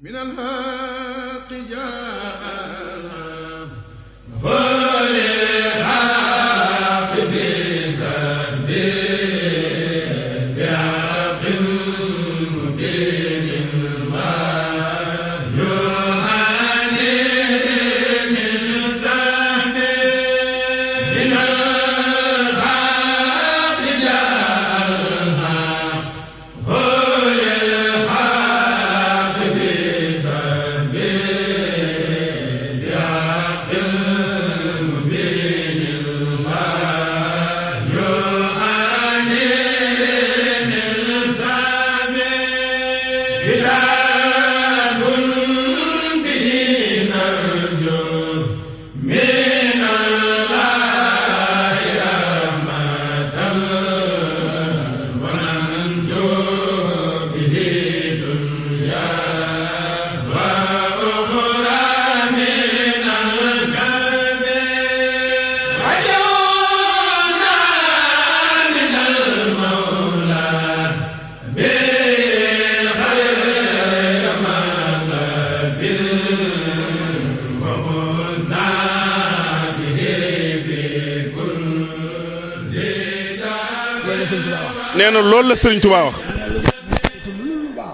من الحق جاءنا وللحق في سبيل بحق مبين ما يعاني من سبيل من الحق جاءنا وللحق في سبيل بحق مبين ما يعاني من سبيل بلاد به نرجو من الله رحمة وننجو به دنيا وأخرى من الكرب رجونا من المولى بالخير مطلب وفزنا به في كل nee na loolu la Serigne Touba wax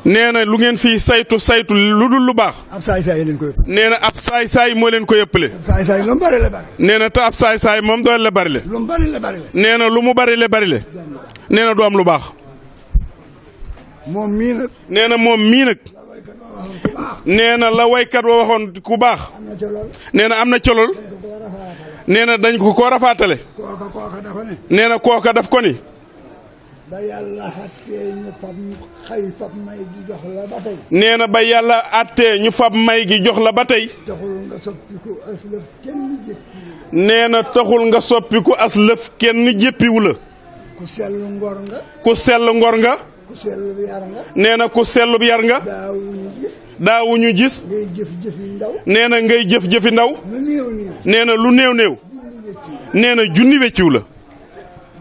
nee na lu ngeen fii saytu lu dul lu baax ab saay-saay leen ko yëpp nee na ab saay-saay moo leen ko yëppale saay-saay lu mu bari la bari nee na te ab saay-saay moom doole la bari le lu mu bari la bari la nee na lu mu bari le bari le nee na du am lu baax moom mii nag nee na moom mii nag nee na la waykat wa waxoon ku baax am na ca lool nee na am na colol nee na dañ ko koo rafaatale kooka dafa ne nee na kooka daf ko ni ba yàlla xattee ñu fab xëy fab may gi jox la ba tey nee na ba yàlla àttee ñu fab may gi jox la ba tey taxul nga soppiku aslëf kenn jëkki nee na taxul nga soppiku as lëf kenn jéppiwu la ku sellu ngor nga ku sell ngor nga ku sellu yar nga nee na ku sellub yar nga daawuñu gis daawuñu gis ngay jëf-jëfi ndaw nee na ngay jëf-jëfi ndaw lu néew néew nee na lu néew néew junni wécci nee na junni wecciw la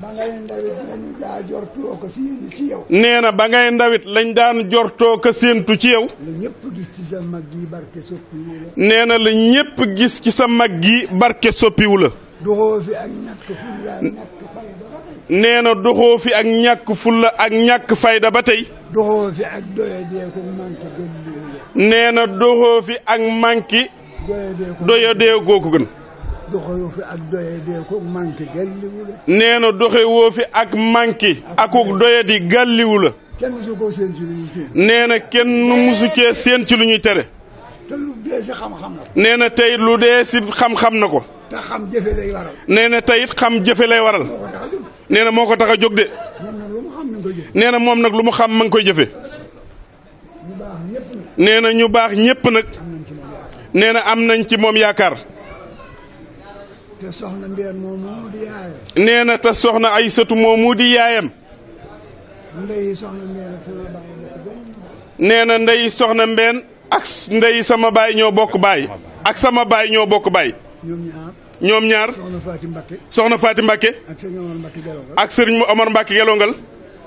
ba ngay ndawit lañu daa jortoo ko si ci yow nee na ba ngay ndawit lañ daan jortoo ka séentu ci yow la ñëpp gis ci sa mag yi barke soppi wu la nee na la ñépp gis ci sa mag gi barke soppiwu la doxoo fi ak ñàkk fulla ñàkk fayda ba tey nee na doxoo fi ak ñàkk fulla ak ñàkk fayda ba tey doxoo fi ak doyadee ko manqué gën liwu la nee na doxoo fi ak manki doyadee ko doyadee googu gën doxoo fi ak doyadee ko manqué gën liwu la nee na doxe woo fi ak manki akuk doyadi gàlliwu la kenn musu koo seen ci lu ñuy seen nee na kenn musu cee seen ci lu ñuy tere te lu dee si xam-xam la nee na tey lu dee si xam-xam na ko te xam jëfe lay waral nee na tey it xam jëfe lay waral moo ko tax a jóg nee na moo ko tax a jóg de moom nag lu mu xam mi ngi koy jëf nee na moom nag lu mu xam ma ngi koy jëfe ñu baax ñëpp nag nee na ñu baax ñépp nag am nañ ci moom yaakaar nee na am nañ ci moom yaakaar te soxna Mbène moom moo di yaayam nee na te soxna Aysatu moomu di yaayam ndey soxna Mbène ak sama baay bokk benn nee na ndey soxna Mbène ak ndey sama baay ñoo bokk baay ak sama baay ñoo bokk baay ñoom ñaar ñoom ñaar soxna Faati Mbakke soxna Faati Mbàkke ak sëñ Omar Mbakke Gelongal ak sëriñ Omar Mbàkke Gelongal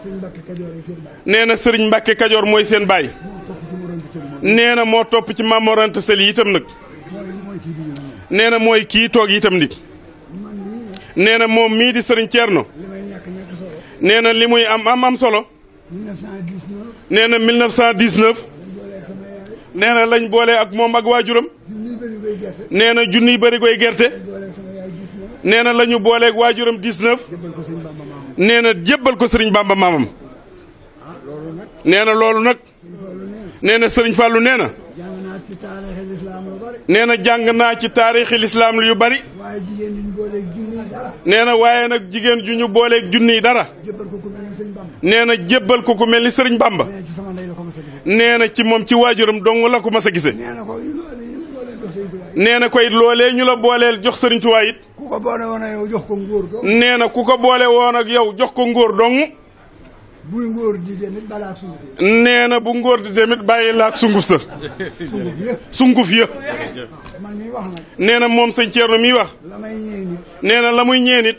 sëñ Mbakke Kajoor ak seen baay nee na sëriñ Mbàkke Kajoor mooy seen baay moo topp ci mu rënd sëñ moom nee na moo topp ci Maam Mor Anta Sali itam nag mooy kii bi ñu moom nee na mooy kii toog itam ni man mii nag nee na moom mii di sëriñ Ceerno li may ñàkk solo nee na li muy am solo 1919 nee na 1919 dañ booleeg sama yaay nee na lañ boole ak moom ak waajuram junniy bëri koy gerte nee na junniy bëri koy gerte dañ booleeg sama yaay 19 nee na la ñu booleeg waajuram 19 jëbbal ko sëñ Bamba maamam nee na jébbal ko sëriñ Bamba maamam ah loolu nag nee na loolu nag suñu fallu nee nee na sëriñ Fallou nee na jàng naa ci taarixi lislaam lu bari nee na jàng naa ci taarixi lislaam yu bari waaye jigéen ñi ñu booleeg junniy dara nee na waaye nag jigéen ju ñu booleeg junniy dara jëbbal ko ku mel ne sëñ Bamba nee na jébbal ko ku mel ni sëriñ Bamba nee ci sama ndey la ko mas a gisee nee na ci moom ci waajuram dong la ko mas a gisee nee na ko yu loolu ñu la boolee jox sëñ Tuubaa nee na koy loolee ñu la booleel jox sëriñ Tuubaa it ku ko boole woon a yow jox ko ngóor do nee na ku ko boole woon ak yow jox ko ngóor dong buy ngóor di demit balaa suuf nee na bu ngóor di tamit bàyyi la ak sunguf sa sunguf yëpp sunguf ya man mi wax nag nee na moom sëñ Ceerno miy wax la may ñee nit nee na la muy ñeenit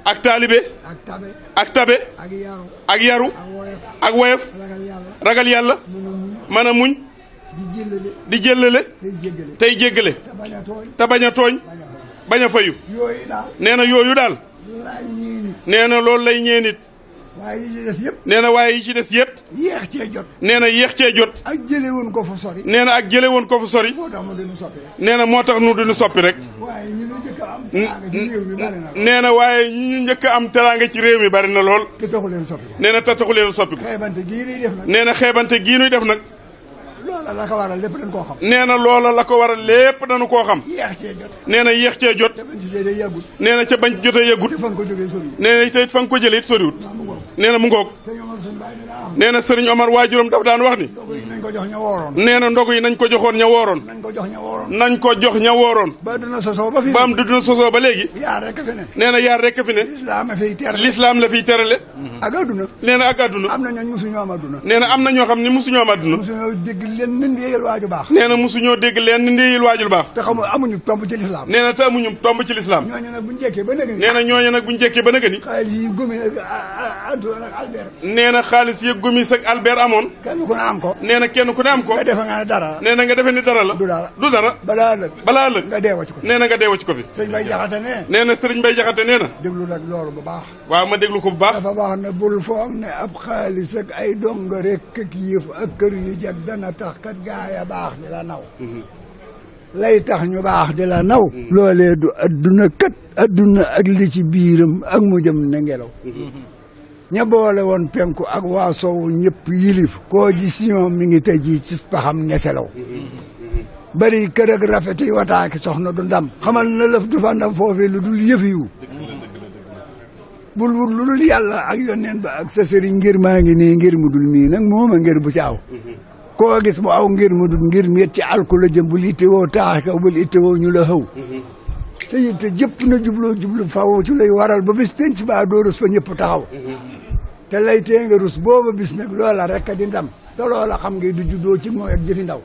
ak taalibe ak taalibe ak tabe ak tabe ak yaru ak yaru ak woyof ak woyof ragal yàlla ragal yàlla mën a muñ mën a muñ di jëllale tey jéggale te bañ a tooñ bañ a fayu nee na yooyu daal nee na loolu lay ñee nit waaye yi ci des yëpp nee na waaye yi ci des yëpp yéex cee jot nee na yéex cee jot ak jële woon ko fa sori nee na ak jële woon ko fa sori moo tax mu duñu soppi nee na moo tax nu duñu soppi rek waaye ñu ñu njëkk a am teraanga ci réew mi bari na nee na waaye ñi ñu njëkk a am teraanga ci réew mi bari na lool te taxu leen soppi nee na te taxu leen soppi ko xeebante gii nuy def nag nee na xeebante gii nuy def nag loola la ko waral lépp dañ koo xam nee na loola la ko waral lépp dañu koo xam yéex cee jot nee na yéex cee jot te bañ ci jotee yàggut nee na ca bañ ci jotee yëggut te fan ko jógee sori nee na te fa nga ko jëlee it soriwut nee na mu ngoog te ñoom suñu bàyyi dina am nee na sëriñ Omar waajuram daf daan wax ni ndogu yi nañ ko jox ña wooroon nee na ndogu yi nañ ko joxoon ña wooroon nañ ko jox ña wooroon nañ ko jox ña wooroon ba dina sosoo ba fi ba am du dina sosoo ba léegi yaar rek fi ne nee na yaar rekk fi ne lislaam a fiy ter lislaam la fiy terale ak adduna nee na ak àdduna am na ñooñ mosuñoo am adduna nee na am na ñoo xam ni musuñoo am àdduna mosuñoo dégg leen ni ndéyal waaju baax nee na musuñoo dégg leen ni ndéyil waajul baax te xamu amuñu tomb ci lislaam nee na te amuñu tomb ci lislaam ñooñu nag bu njëkkee ba nëgë nee na ñooñu nag bu njëkkee ba nëgë ni xaalis yi gumi Antoine ak Albert nee na xaalis yëg Gomis ak Albert amoon kenn ku ne am ko nee na kenn ku ne am ko nga defe nga ne dara nee na nga defee ni dara la du dara du dara balaa lëg balaa lëg nga deewa ci ko nee na nga deewa ci ko fi sëñ Bay Jaxate ne nee na sëriñ Bay Jaxate nee na déglu nag loolu bu baax waaw ma déglu ko bu baax dafa wax ne bul foog ne ab xaalis ak ay donga rek ak yëf ak kër yu jag dana tax kat gaaya baax di la naw lay tax ñu baax di la naw loolee du adduna kat adduna ak li ci biiram ak mu jëm ne ngelaw ña boole woon penku ak waa sowu ñëpp yilif koo ji si ñoom mi ngi tey jii ci paxam neselaw bari kër ak rafet yi wataaki soxna du ndam xamal na lëf du fa ndam foofee lu dul yëf yiwu bul wut lu dul yàlla ak yonneen ba ak sa sëriñ ngir maa ngi nii ngir mu dul mii nag mooma ngir bu ci aw koo gis mu aw ngir mu dul ngir miet ci alku la jëm bul itte woo taax ka bul itte woo ñu la xëw te yitte jëpp na jublu faw ci lay waral ba bis penc baa doo rus fa ñëpp taxaw te lay tee nga rus booba bis nag loola rek di ndam te loola xam nga du juddoo ci mooy ak jëfi ndaw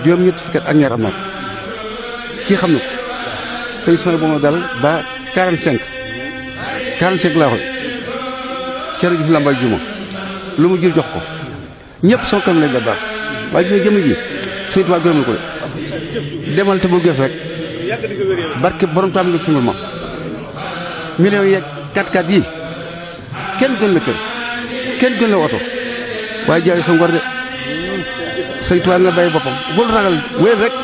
juróom-ñetti fukki at ak ñaar am na kii xam na ko sëñ Soy bu ma dal ba 45 laa xoy cere ji fi lambal juma lu mu jël jox ko ñëpp soo kanam lañ la baax waaye gis nga jëmm ji sëñ Tuubaa gërëm na ko de demal te bul gës rek barke borom taam nga sumul ma millions yeeg 4x4 yi kenn gën la kër kenn gën la oto waaye jaay sa ngor de sëñ Tuubaa na bàyyi boppam bul ragal wéer rek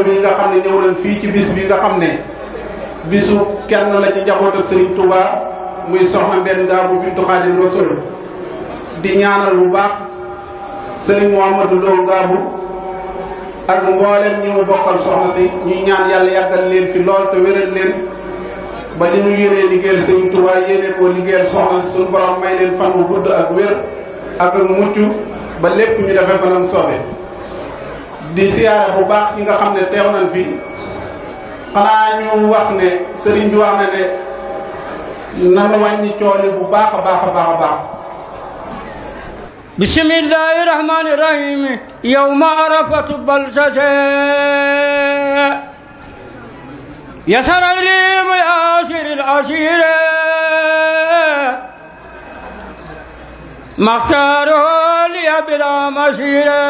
bi nga xam ne ñëw nañ fii ci bis bi nga xam ne bisu kenn la ci njaboot ak Serigne Touba muy soxna Mbène Ngabou bintu Xaadimu Rasuul di ñaanal bu baax Serigne Mouhamadou Lo Ngabou ak mboolem ñi mu bokkal soxna si ñuy ñaan yàlla yàggal leen fi lool te wéral leen ba li ñu yéenee liggéeyal Serigne Touba yéene koo liggéeyal soxna si suñu borom may leen fan bu gudd ak wér ak mucc ba lépp ñu defee fa nam soobee di siyaare bu baax ñi nga xam ne teew nañ fi xanaa ñu wax ne sëriñ bi wax na ne nanu wàññi cooli bu baax a baax a baax a baax bismillahi rahmani rahim yawma arafatu balsase yasara li mayasir al asire maxtaaro li bila masire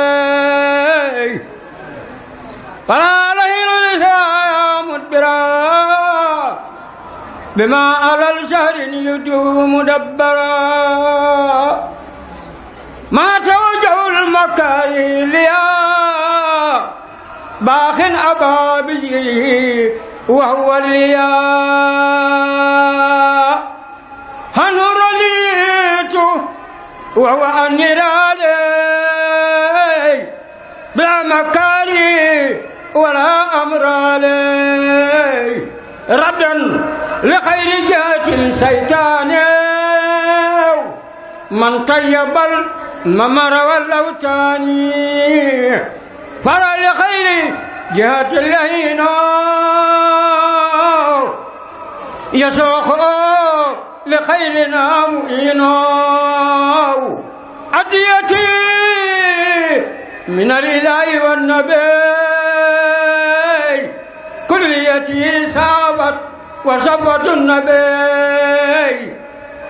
فلا لهين لسايا مدبرا بما على الشهر يدوم مدبرا ما توجه المكاري ليا باخ أبا بجيه وهو ليا هنور ليت وهو النرالي بلا مكاري ولا أمر عليه ردا لخير جهة سيطان من طيب الممر والأوتان فلا لخير جهة اللهين يسوق لخيرنا مؤين أديتي من الإله والنبي كليتي سابت وصبت النبي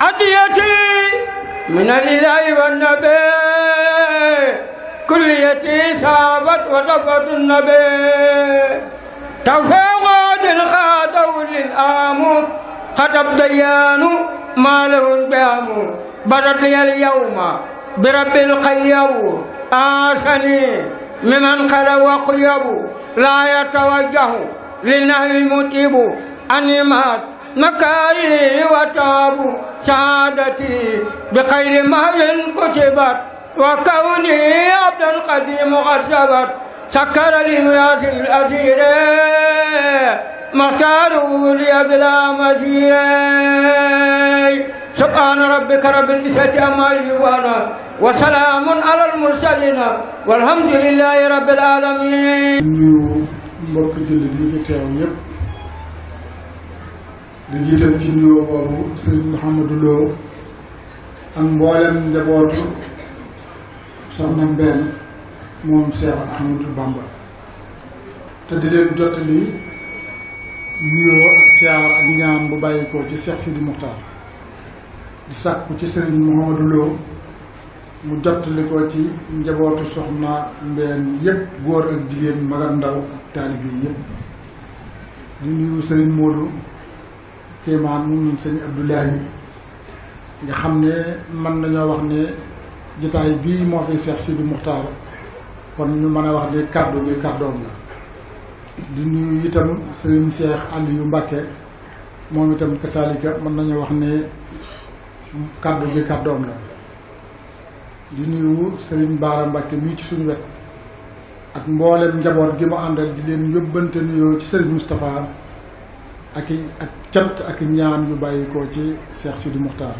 أديتي من الإله والنبي كليتي سابت وصبت النبي توفيق خاتو للآمر خطب ديان ما له البيان بدت لي اليوم برب القيوم آسني ممن خلا وقيب لا يتوجه للنهي متيب أنمات مكاري وتاب سعادتي بخير ما كتبت وكوني عبدا قديم قد ثبت سكر لي ياسر الأسير مختاروا لي بلا مسير سبحان ربك رب العزة عما يصفون وسلام على المرسلين والحمد لله رب العالمين. nuyu mbokk jullit yi fi teew yépp di jiital ci nuyoo boobu Serigne Mouhamadou Lo ak mboolem njabootu soxna Mbène moom Cheikh Ahmadou Bamba te di leen jottali nuyoo ak siyaar ak ñaan bu bàyyikoo ci Cheikh Sidi Muxtaar di sàkku ci Serigne Mouhamadou Lo mu jottali ko ci njabootu soxna Mbène yépp góor ak jigéen mag ak ndaw ak taalibe yépp di nuyu Serigne Modou Kéemaan moom Serigne Abdoulahi nga xam ne mën nañoo wax ne jotaay bii moo fi Cheikh Sidi Muxtaar kon ñu mën a wax ne kàddu gi kàddoom la di nuyu itam Serigne Cheikh Aliou Mbacké moom itam kasaalika mën nañu wax ne kàddu gi kàddoom la di nuyu Serigne Bara Mbacké mii ci suñu wet ak mboolem njaboot gi mu àndal di leen yóbbante nuyoo ci Serigne Moustapha ak cant ak ñaan yu bàyyi ko ci Cheikh Sidi Muxtaar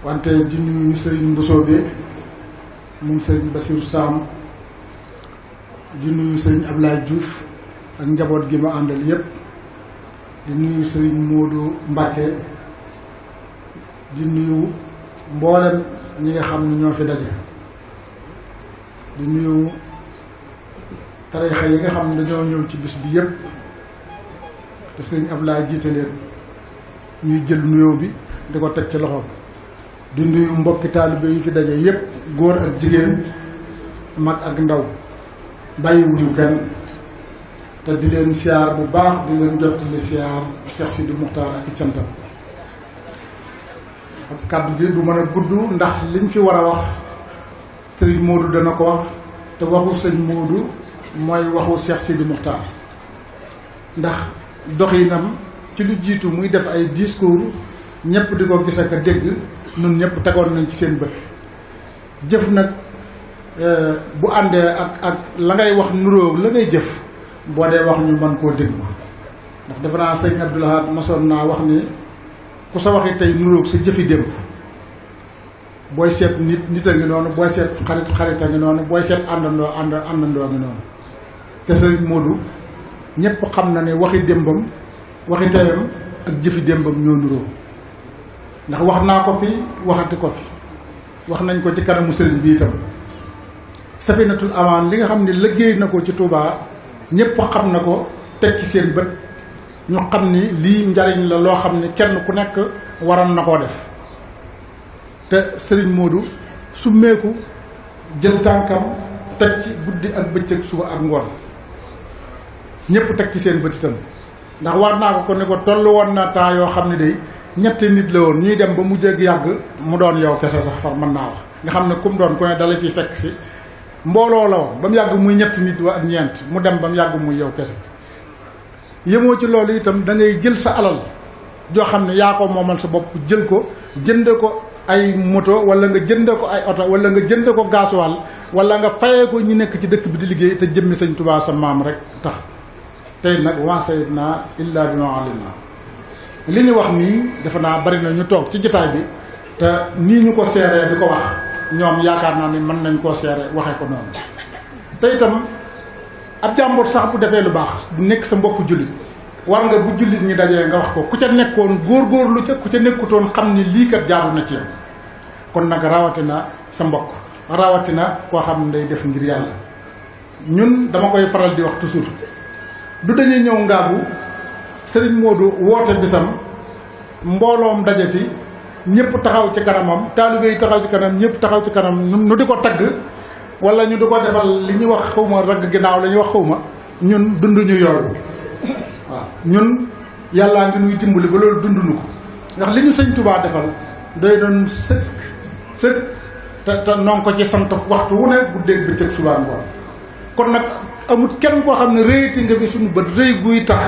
wante di nuyu Serigne Mbusoobe moom Serigne Bassirou Sam di nuyu Serigne Ablaye Diouf ak njaboot gi ma àndal yépp di nuyu Serigne Modou Mbacké di nuyu mboolem ñi nga xam ne ñoo fi daje di nuyu tarixa yi nga xam ne dañoo ñëw ci bis bi yépp te Serigne Ablaye jiite leen ñuy jël nuyoo bi di ko teg ci loxoom di nuyu mbokki taalibe yi fi daje yépp góor ak jigéen mag ak ndaw bàyyiwuñu kenn te di leen siyaar bu baax di leen jottali siyaar Cheikh Sidi Muxtaar ak i cantam ab kàddu gi du mën a gudd ndax liñ fi war a wax Serigne Modou dana ko wax te waxu sëñ Modou mooy waxu Cheikh Sidi Muxtaar ndax doxinam ci lu jiitu muy def ay discours ñëpp di ko gis ak a dégg nun ñëpp tegoon nañ ci seen bët jëf nag bu àndee ak la ngay wax nuróo la ngay jëf boo dee wax ñu mën koo déglu ndax defe naa sëñ Abdoul Ahad mosoon naa wax ni ku sa waxi tey nuróog sa jëfi démb booy seet nit a ngi noonu booy seet xarit a ngi noonu booy seet àndandoo ngi noonu te sëñ Modou ñëpp xam na ne waxi démbam waxi teyam ak jëfi démbam ñoo nuróo ndax wax naa ko fi waxati ko fi wax nañ ko ci kanamu sëriñ bi itam Safinatul Amaan li nga xam ne liggéey na ko ci Touba ñëpp xam na ko teg ci seen bët ñu xam ni lii njariñ la loo xam ne kenn ku nekk waroon na koo def te Serigne Modou su meeku jël tànkam teg ci guddi ak bëccëg suba ak ngoon ñëpp teg ci seen bët itam ndax war naa ko ne ko tollu woon na temps yoo xam ne day ñetti nit la woon ñuy dem ba mujj ak yàgg mu doon yow kese sax far mën naa wax nga xam ne kum doon ku ne dala ciy fekk si mbooloo la woon ba mu yàgg muy ñetti nit wa ak ñeent mu dem ba mu yàgg muy yow kese yemoo ci loolu itam da ngay jël sa alal joo xam ne yaa ko moomal sa bopp jël ko jënd ko ay moto wala nga jënd ko ay oto wala nga jënd ko gasoil wala nga fayee ko ñi nekk ci dëkk bi di liggéey te jëmmi Sëñ Tuubaa sa maam rek tax tey nag wa sayyidnaa illaa bimaa alimnaa li ñu wax nii defe naa bari na ñu toog ci jotaay bi te nii ñu ko seeree di ko wax ñoom yaakaar naa ni mën nañ koo seere waxee ko noonu te itam ab jàmbur sax bu defee lu baax nekk sa mbokk jullit war nga bu jullit ñi dajee nga wax ko ku ca nekkoon góorgóorlu ca ku ca nekkutoon xam ni lii kat jaadu na ci yow kon nag rawatina sa mbokk rawatina koo xam ne day def ngir yàlla ñun dama koy faral di wax toujours du dañuy ñëw ngaabu Serigne Modou woote bisam mbooloom daje fi ñëpp taxaw ci kanamam taalibe yi taxaw ci kanam ñëpp taxaw ci kanam nu di ko tagg wala ñu di ko defal li ñuy wax xawma ragg ginnaaw la ñuy wax xawma ñun dunduñu yooyu waaw ñun yàllaa ngi nuy dimbali ba loolu dunduñu ko ndax li ñu sëñ Touba defal doy doon sëkk te noonu ko ci sant waxtu wu ne guddeeg bëccëg subaa ngoon kon nag amut kenn koo xam ne réyti nga fi suñu bët rëy guy tax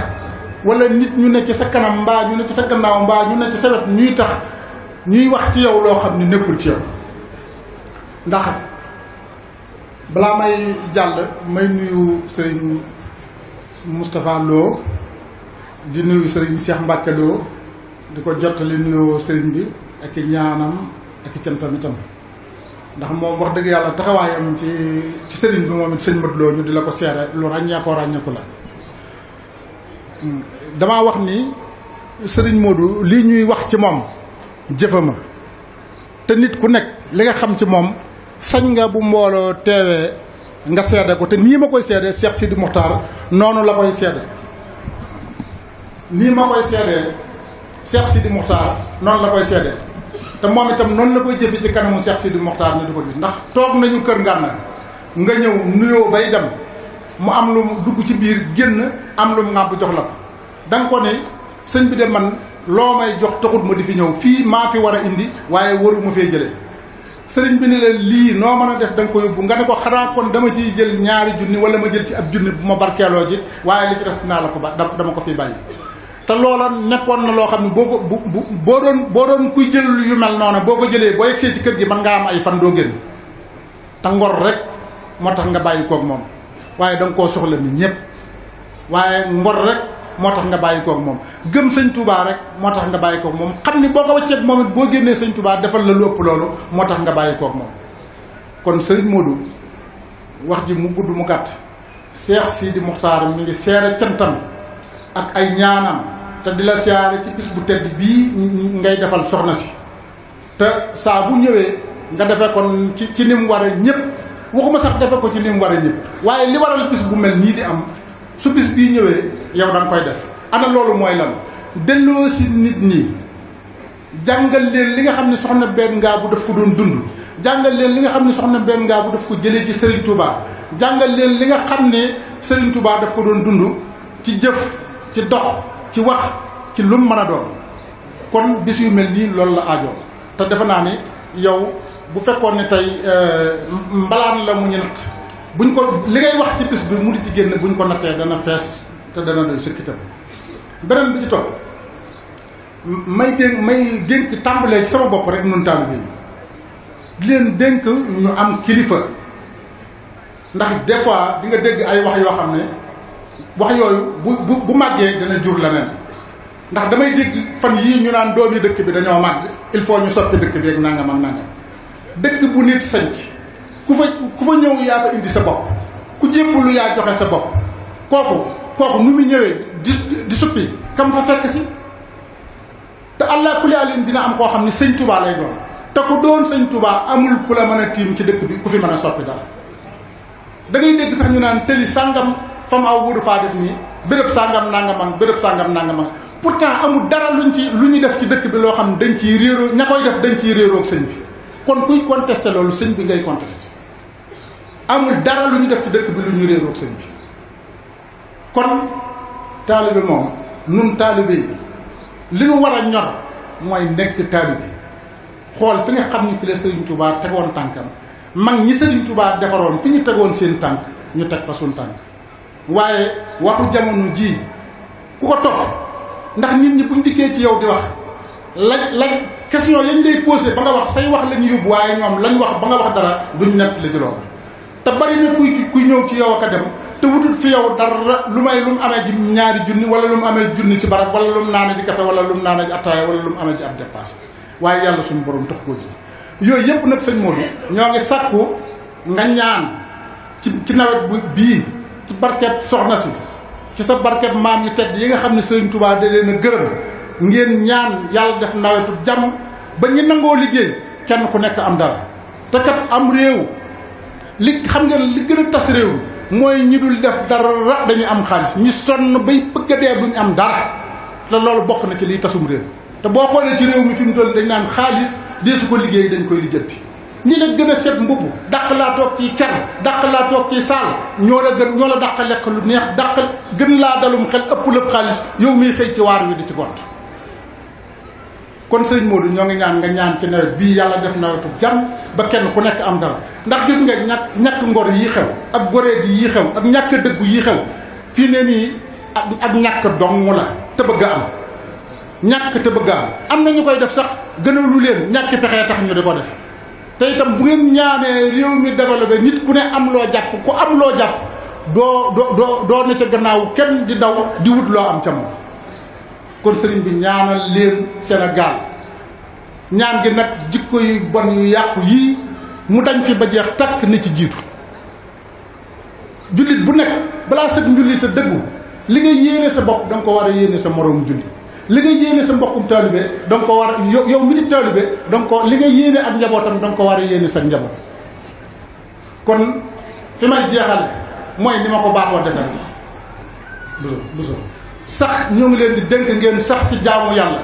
wala nit ñu ne ci sa kanam mbaa ñu ne ci sa gannaaw mbaa ñu ne ci sa wet ñuy tax ñuy wax ci yow loo xam ne nekkul ci yow. ndax balaa may jàll may nuyu sëriñ Moustapha Lo di nuyu sëriñ Cheikh Mbacke Lo di ko jottali nuyoo sëriñ bi ak i ñaanam ak i cantam itam ndax moom wax dëgg yàlla taxawaayam ci sëriñ bi moom it sëñ Mat Lo ñu di la ko seere lu ràññeeku la. damaa wax ni sëriñ Modou lii ñuy wax ci moom jëfama te nit ku nekk li nga xam ci moom sañ nga bu mbooloo teewee nga seede ko te nii ma koy seede Cheikh Sidi Mokhtar noonu la koy seede nii ma koy seedee Cheikh Sidi Mokhtar noonu la koy seede te moom itam noonu la koy jëfe ci kanamu Cheikh Sidi Mokhtar ni di ko gis ndax toog nañu kër Ngana nga ñëw nuyoo bay dem mu am lu mu dugg ci biir génn am lu mu ŋàbb jox la ko da nga ko ne sëñ bi de man loo may jox taxut ma di fi ñëw fii maa fi war a indi waaye waruma fee jëlee sëriñ bi ne leen lii noo mën a def da nga ko yóbbu nga ne ko xanaa kon dama ciy jël ñaari junni wala ma jël ci ab junni bu ma barkeeloo ji waaye li ci des dinaa la ko ba dama ko fi bàyyi. te loola nekkoon na loo xam ne boo ko boo doon kuy jël yu mel noonu boo ko jëlee boo yegsee ci kër gi mën ngaa am ay fan doo génn te ngor rek moo tax nga bàyyi koog moom waaye da nga koo soxla ni ñëpp waaye ngor rek moo tax nga bàyyi koog moom gëm sëñ Touba rek moo tax nga bàyyi koog moom xam ni boo ko wàcceeg moom it boo génnee sëñ Touba defal la lu ëpp loolu moo tax nga bàyyi koog moom. kon sëriñ Modou wax ji mu gudd mu gàtt Cheikh Sidi Mokhtar mi ngi seere cantam ak ay ñaanam te di la siyaare ci bis bu tedd bii ngay defal soxna si te saa bu ñëwee nga defee kon ci ni mu war a ñëpp waxuma sax defe ko ci ni mu war a ñëpp waaye li waral bis bu mel nii di am su bis bii ñëwee yow da nga koy def ana loolu mooy lan delloo si nit ñi jàngal leen li nga xam ne soxna benn ngaa bu daf ko doon dund jàngal leen li nga xam ne soxna benn ngaa bu daf ko jëlee ci Serigne Touba jàngal leen li nga xam ne Serigne Touba daf ko doon dund ci jëf ci dox ci wax ci lum mën a doon kon bis yu mel nii loolu la aajo te defe naa ne yow bu fekkoon ne tey mbalaan la mu ñu natt buñ ko li ngay wax ci bis bi mu di ci génn buñ ko nattee dana fees te dana doy sëkkitam beneen bi ci topp may dénk tàmbalee ci sama bopp rek nun taalibe yi di leen dénk ñu am kilifa ndax des fois di nga dégg ay wax yoo xam ne wax yooyu bu màggee dana jur leneen ndax damay dégg fan yii ñu naan doomi dëkk bi dañoo màgg il faut ñu soppi dëkk bi ak nangam ak nangam dëkk bu nit sanc ku fa ñëw yaa fa indi sa bopp ku jébbalu yaa joxe sa bopp kooku nu mu ñëwee di suppi kam fa fekk si te allah kulli alin dina am koo xam ne sëñ Touba lay doon te ku doon sëñ Touba amul ku la mën a tiim ci dëkk bi ku fi mën a soppi dara da ngay dégg sax ñu naan tëli sàngam fam aw wudu faa def nii béréb sàngam nangamang béréb sàngam nangamang pourtant amul dara lu ñu def ci dëkk bi loo xam ne dañ ciy réeroo ña koy def dañ ciy réeroo ak sëñ bi kon kuy contesté loolu sëñ bi ngay contesté amul dara lu ñu def ci dëkk bi lu ñu réeroo ak sëñ bi kon taalibe moom nun taalibe yi li nu war a ñor mooy nekk taalibe xool fi nga xam ni fi la Serigne Touba tegoon tànkam mag ñi Serigne Touba defaroon fi ñu tegoon seen tànk ñu teg fa suñ tànk waaye waxu jamono ji ku ko topp ndax nit ñi buñ dikkee ci yow di wax lañ question yañ lay posé ba nga wax say wax la ñu yóbbu waaye ñoom lañ wax ba nga wax dara duñ nett la ci loolu te bari na kuy ñëw ci yow ak a dem te wutut fi yow dara lu may lu mu amee ji ñaari junni wala lu mu amee junni ci barab wala lu mu naana ji café wala lu mu naana ji attaaya wala lu mu amee ji ab dépasse waaye yàlla suñu borom tax koo ji yooyu yëpp nag sëñ Modou ñoo ngi sàkku nga ñaan ci nawet bii ci barkeeb soxna si ci sa barkeeb maam yi tedd yi nga xam ne Sëriñ Touba da leen a gërëm ngeen ñaan yàlla def nawetu jàmm ba ñi nangoo liggéey kenn ku nekk am dara te kat am réew li xam ngeen li gën a tas réew mooy ñi dul def dara dañuy am xaalis ñi sonn bay bëgg a dee duñ am dara te loolu bokk na ci liy tasum réew te boo xoolee ci réew mi fi mu toll dañ naan xaalis dee su ko liggéey dañ koy lijjanti ñi la gën a set mbubb dàq laa toog ci ker dàq laa toog ci saal ñoo la dàq lekk lu neex dàq gën laa dalum xel ëpp lépp xaalis yow miy xëy ci waar wi di ci gont kon sëriñ Modou ñoo ngi ñaan nga ñaan ci nawet bii yàlla def nawetu jàmm ba kenn ku nekk am dara ndax gis nga ñàkk ngor yii xew ak goreet yii xew ak ñàkk dëggu yii xew fii ne nii ak ñàkk dong la te bëgg a am ñàkk te bëgg a am na ñu koy def sax gënalu leen ñàkk pexee tax ñu di ko def te itam bu ngeen ñaanee réew mi développé nit ku ne am loo jàpp ku am loo jàpp doo ne ca gannaaw kenn di daw di wut loo am ca moom kon sëriñ bi ñaanal leen Sénégal ñaan gi nag jikko yu bon yu yàqu yii mu dañ fi ba jeex takk ni ci jiitu jullit bu nekk balaa sëg njullit a dëggu li nga yéene sa bopp da nga ko war a yéene sa moroom jullit li nga yéene sa mbokkum taalibe da nga ko war a yow mi di taalibe da nga ko li nga yéene ak njabootam da nga ko war a yéene sa njaboot kon fi may jeexale mooy ni ma ko baaxoo defee buso sax ñoo ngi leen di dénk ngeen sax ci jaamu yàlla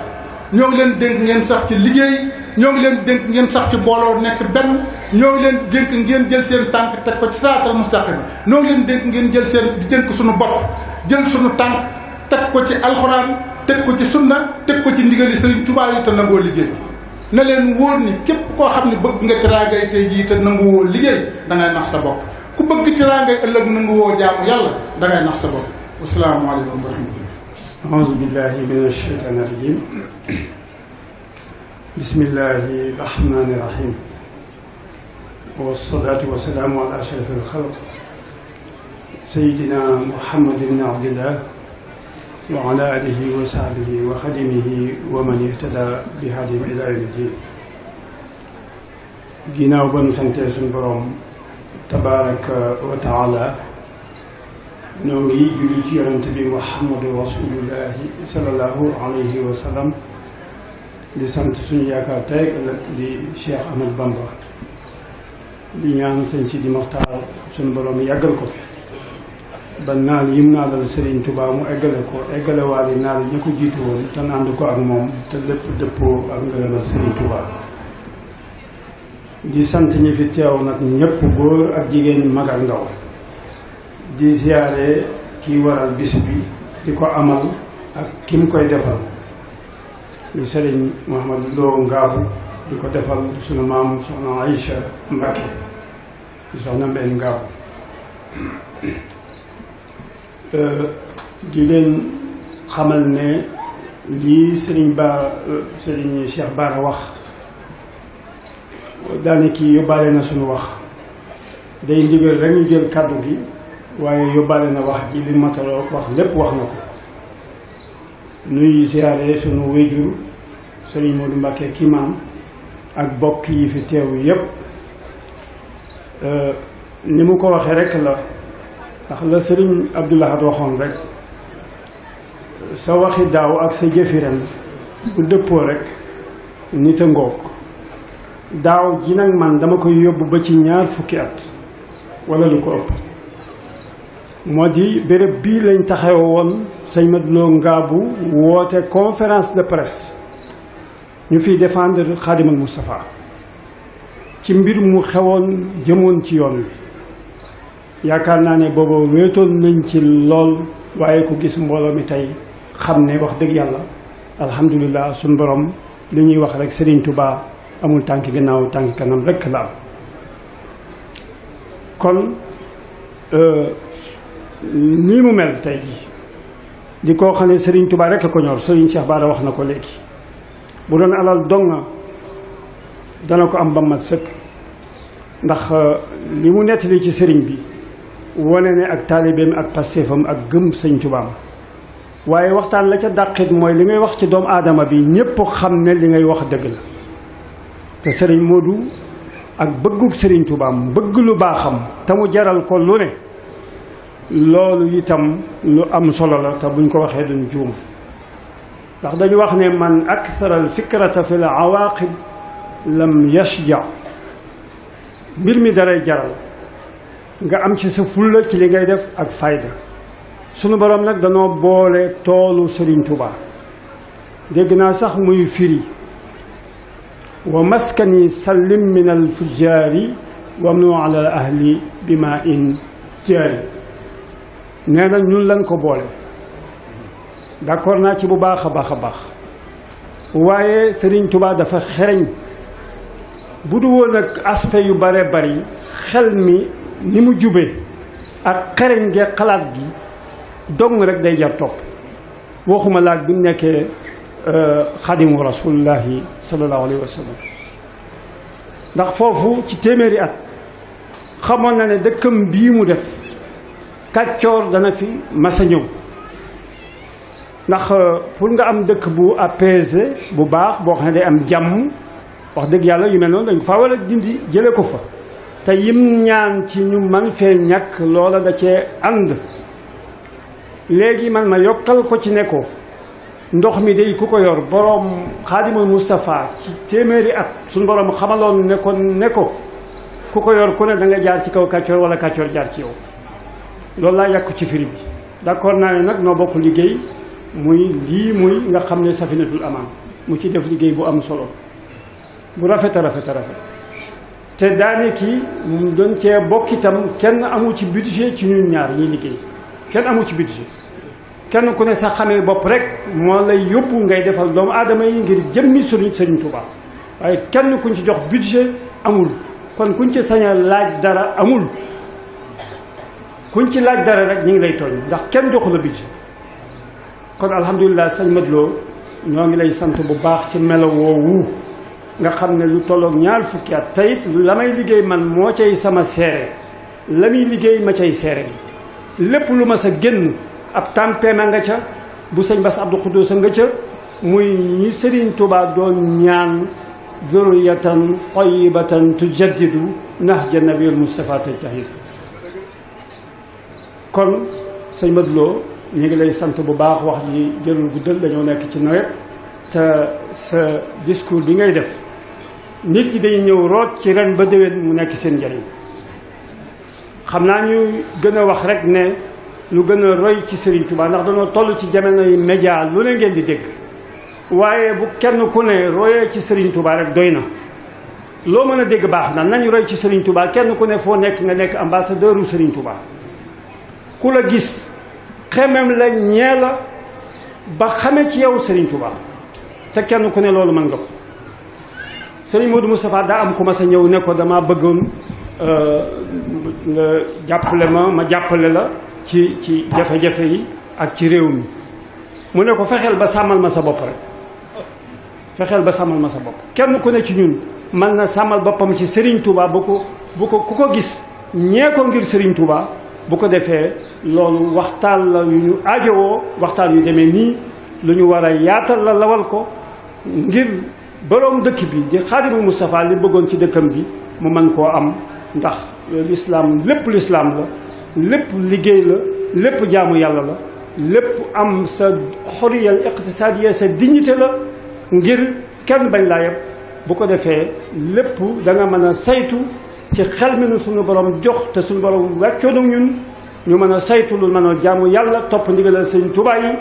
ñoo ngi leen di dénk ngeen sax ci liggéey ñoo ngi leen di dénk ngeen sax ci booloo nekk benn ñoo ngi leen di dénk ngeen jël seen tànk teg ko ci siraatal mustaqima ñoo ngi leen di dénk ngeen jël seen di dénk suñu bopp jël suñu tànk teg ko ci alxuraan teg ko ci sunna teg ko ci ndigali Sëriñ Tuubaa yi te nangoo liggéey na leen wóor ni képp koo xam ne bëgg nga teraangay tey jii te nanguwoo liggéey da ngay nax sa bopp ku bëgg teraangay ëllëg nanguwoo jaamu yàlla da ngay nax sa bopp wasalaamaaleykum wa rahmatullah أعوذ بالله من الشيطان الرجيم بسم الله الرحمن الرحيم والصلاة والسلام على أشرف الخلق سيدنا محمد بن عبد الله وعلى آله وصحبه وخدمه ومن اهتدى بهديهم إلى يوم الدين ginnaaw ba nu santee suñu borom tabaraka wa taala ñoo ngi julli ci yonent bi Muhammadu Rasulullahi sallallahu alayhi wa sallam di sant suñu yaakaar tey ëllëg di Cheikh Ahmad Bamba di ñaan sëñ Sidi Moxtaar suñu borom yàggal ko fi ba naal yim naalal Serigne Touba mu eggale ko eggale waale naal ña ko jiitu woon te ànd ko ak moom te lépp dëppoo ak ngërëmal Serigne Touba di sant ñi fi teew nag ñëpp góor ak jigéen mag ak ndaw di ziyaare kii waral bis bi di ko amal ak ki mu koy defal di Sëriñ Mouhamadou Lo Ngaabu di ko defal sunu maam soxna Aïcha Mbacké di soxna Mbène Ngaabu di leen xamal ne lii Sëriñ Cheikh Bara wax daane kii yóbbaale na sunu wax day ndigal rek ñu jël kàddu gi waaye yóbbaale na wax ji li mataloo wax lépp wax na ko nuy siyaare sunu wéjur Sëriñ Modou Mbacké Kimaan ak bokk yi fi teew yépp ni mu ko waxee rek la ndax la Sëriñ Abdou Lahad waxoon rek sa waxi daaw ak sa jëfi ren bu dëppoo rek nit a ngoog daaw ji nag man dama koy yóbbu ba ci 20 at wala lu ko ëpp moo di béréb bii lañ taxaw woon sëñ Modou Lo Ngaabu woote conférence de presse ñu fiy défendre Xaadimal Moustapha ci mbir mu xewoon jëmoon ci yoon wi yaakaar naa ne booba wéetoon nañ ci lool waaye ku gis mbooloo mi tey xam ne wax dëgg yàlla alhamdulilah suñ borom li ñuy wax rek Serigne Touba amul tànki gannaaw tànki kanam rekk la am kon nii mu mel tey di koo xam ne Serigne Touba rekk ko ñor Serigne Cheikh Bara wax na ko léegi bu doon alal dong dana ko am ba mat sëkk ndax li mu nettali ci sëriñ bi wane ne ak taalibeem ak pastéefam ak gëm sëñ Touba waaye waxtaan la ca dàqit mooy li ngay wax ci doomu aadama bi ñépp xam ne li ngay wax dëgg la te sëriñ Modou ak bëggug sëriñ Touba bëgg lu baaxam te mu jaral ko lu ne loolu itam lu am solo la te buñ ko waxee duñ juum ndax dañu wax ne man akthara al fikrata fi l awaqib lam yashja mbir mi daray jaral nga am ci sa fulla ci li ngay def ak fayda sunu borom nag danoo boole toolu Serigne Touba dégg naa sax muy firi wa maskani sallim min al fujjaari wamnu ala ahli bima in jaari nee na ñun lañ ko boole d'accord naa ci bu baax a baax a baax waaye Serigne Touba dafa xereñ bu du woon ak aspect yu bare bari xel mi ni mu jube ak xereñ ge xalaat gi dong rek day jar topp waxuma laaj bi mu nekkee xadimu rasulillahi sallallahu alayhi wa sallam ndax foofu ci téeméeri at xamoon na ne dëkkam bii mu def kàccoor dana fi masa ñëw ndax pour nga am dëkk bu apaisé bu baax boo xam ne day am jàmm wax dëgg yàlla yu mel noonu dañ ko faa war a dindi jële ko fa te yim ñaan ci ñu man fee ñàkk loola da cee ànd léegi man ma yokkal ko ci ne ko ndox mi day ku ko yor boroom xaadimul Moustapha ci téeméeri at suñu boroom xamaloon ne ko ku ko yor ku ne da nga jaar ci kaw kàccoor wala kàccoor jaar ci yow loolu laa yàqu ci firi bi d'accord naa ne nag noo bokk liggéey muy lii muy nga xam ne safinatul amaan mu ci def liggéey bu am solo bu rafet a rafet a rafet te daane kii mu doon cee bokk itam kenn amu ci budget ci ñun ñaar ñuy liggéey kenn amu ci budget kenn ku ne sa xamee bopp rek moo lay yóbbu ngay defal doomu aadama yi ngir jëmmi Sëriñ Tuubaa waaye kenn kuñ ci jox budget amul kon kuñ ci sañ a laaj dara amul kuñ ci laaj dara rek ñu ngi lay tooñ ndax kenn joxu la budget kon alhamdulilah sëñ Madlo ñoo ngi lay sant bu baax ci melo woowu nga xam ne lu tolloog ñaar fukki at teyit la may liggéey man moo cay sama seere la muy liggéey ma cay seere lépp lu ma sa génn ab tàmpeema nga ca bu sëñ Bass Abdou Khoudous nga ca muy ñi Sëriñ Tuubaa doon ñaan zurriyatan tayyibatan tujaddidu nahja nabiyil Mustafa tajtahid kon sëñ Madlo ñu ngi lay sant bu baax wax ji jërul guddal dañoo nekk ci nawet te sa discours bi ngay def nit ñi day ñëw root ci ren ba déwén mu nekk seen njëriñ xam naa ñu gën a wax rek ne lu gën a roy ci Serigne Touba ndax dañoo toll ci jamono yi média lu ne ngeen di dégg waaye bu kenn ku ne royee ci Serigne Touba rek doy na loo mën a dégg baax na nañ roy ci Serigne Touba kenn ku ne foo nekk nga nekk ambassadeur u Serigne Touba ku la gis xemem la ñee la ba xame ci yow Serigne Touba te kenn ku ne loolu mën nga ko Serigne Modou Moustapha daa am ku ma sa ñëw ne ko dama bëggoon nga jàppale ma jàppale la ci jafe-jafe yi ak ci réew mi mu ne ko fexeel ba sàmmal ma sa bopp rek fexeel ba sàmmal ma sa bopp kenn ku ne ci ñun mën na sàmmal boppam ci Serigne Touba bu ko ku ko gis ñee ko ngir Serigne Touba bu ko defee loolu waxtaan la yu ñu aajowoo waxtaan yu demee nii lu ñu war a yaatal la lawal ko ngir boroom dëkk bi di Xaadimul Moustapha li bëggoon ci dëkkam bi mu mën koo am ndax lislaam lépp lislaam la lépp liggéey la lépp jaamu yàlla la lépp am sa xoriyal iqtisaadiya sa dignité la ngir kenn bañ laa yeb bu ko defee lépp da nga mën a saytu ci xel mi nu suñu borom jox te suñu borom wàccoon ak ñun ñu mën a saytu lu mën a jaamu yàlla topp ndigalal Sëñ Tuubaa yi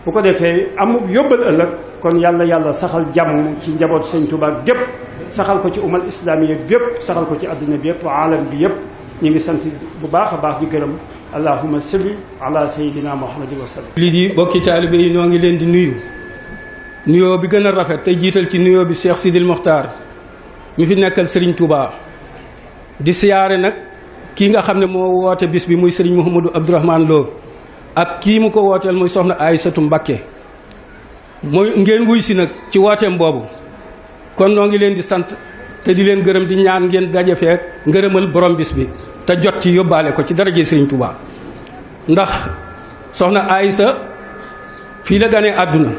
bu ko defee amul yóbbal ëllëg kon yàlla saxal jàmm ci njaboot Sëñ Tuubaa gépp saxal ko ci umal islamiya bépp saxal ko ci àddina bi yëpp wa alam bi yëpp ñu ngi sant bu baax a baax di gërëm allahumma salli ala sayyidina muhammadin wa sallam. lii di bokki taalibe yi noo ngi leen di nuyu nuyoo bi gën a rafet te jiital ci nuyoo bi Cheikh Sidil Mokhtar mi fi nekkal Serigne Touba di siyaare nag kii nga xam ne moo woote bis bi muy Serigne Mouhamadou Abdourahmane Lo ak kii mu ko wooteel muy soxna Aysatu Mbakke mooy ngeen wuy si nag ci wooteem boobu kon noo ngi leen di sant te di leen gërëm di ñaan ngeen daje feek ngërëmal borom bis bi te jot ci yóbbaale ko ci daraje Serigne Touba ndax soxna Aysa fii la ganee àdduna